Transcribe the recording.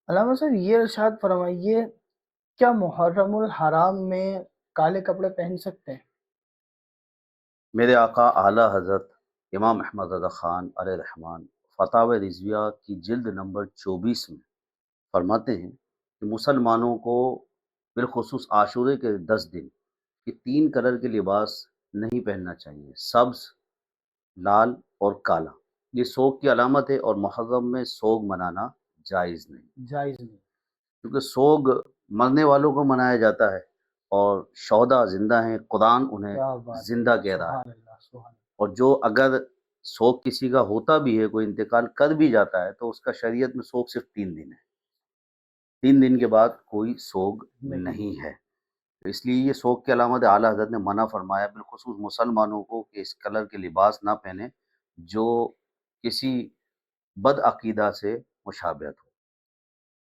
علامہ صاحب یہ ارشاد فرمائیے، کیا محرم الحرام میں کالے کپڑے پہن سکتے ہیں؟ میرے آقا اعلیٰ حضرت امام احمد رضا خان علیہ رحمان فتاوی رضویہ کی جلد نمبر 24 میں فرماتے ہیں کہ مسلمانوں کو بالخصوص عاشورے کے 10 دن کے 3 کلر کے لباس نہیں پہننا چاہیے: سبز، لال اور کالا۔ یہ سوگ کی علامت ہے اور محرم میں سوگ منانا جائز نہیں، جائز نہیں۔ کیونکہ سوگ مرنے والوں کو منایا جاتا ہے اور شہداء زندہ ہیں، قرآن انہیں کیا بات ہے، زندہ کہہ رہا ہے۔ سبحان اللہ سبحان اور جو اگر سوگ کسی کا ہوتا بھی ہے، کوئی انتقال کر بھی جاتا ہے، تو اس کا شریعت میں سوگ صرف 3 دن ہے، 3 دن کے بعد کوئی سوگ اللہ نہیں۔ نہیں ہے۔ تو اس لیے یہ سوگ کی علامت اعلیٰ حضرت نے منع فرمایا بالخصوص مسلمانوں کو کہ اس کلر کے لباس نہ پہنیں جو کسی بد عقیدہ سے مشابہت ہو۔